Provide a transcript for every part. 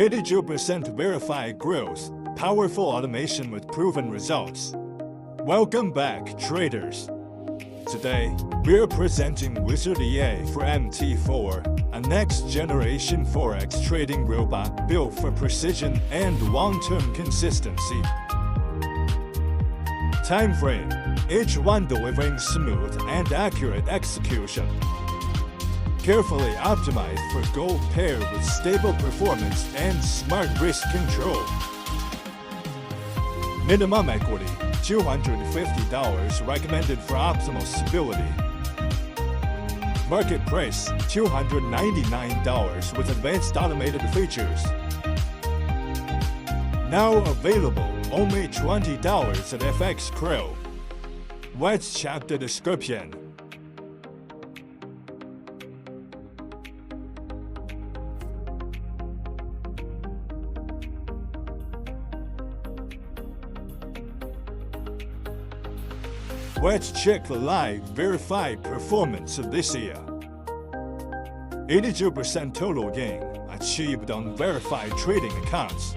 82% verified growth, powerful automation with proven results. Welcome back, traders. Today, we're presenting Lizard EA for MT4, a next-generation Forex trading robot built for precision and long-term consistency. Time frame: each one delivering smooth and accurate execution. Carefully optimized for gold paired with stable performance and smart risk control. Minimum equity: $250 recommended for optimal stability. Market price: $299 with advanced automated features. Now available only $20 at FX Crow. Let's check the description. Let's check the live verified performance of this year. 82% total gain achieved on verified trading accounts.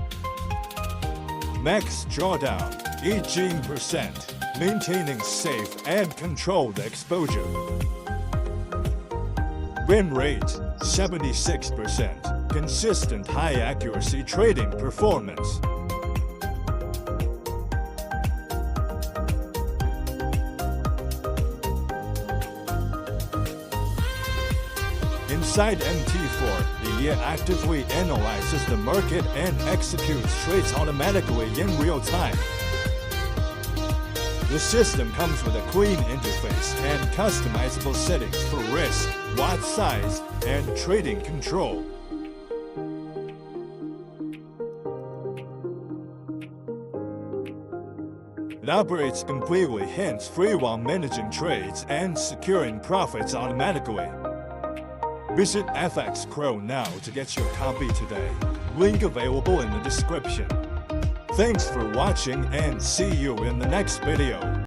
Max drawdown 18%, maintaining safe and controlled exposure. Win rate 76%, consistent high accuracy trading performance. Inside MT4, the EA actively analyzes the market and executes trades automatically in real time. The system comes with a clean interface and customizable settings for risk, lot size, and trading control. It operates completely hands-free while managing trades and securing profits automatically. Visit FX Crow now to get your copy today. Link available in the description. Thanks for watching and see you in the next video.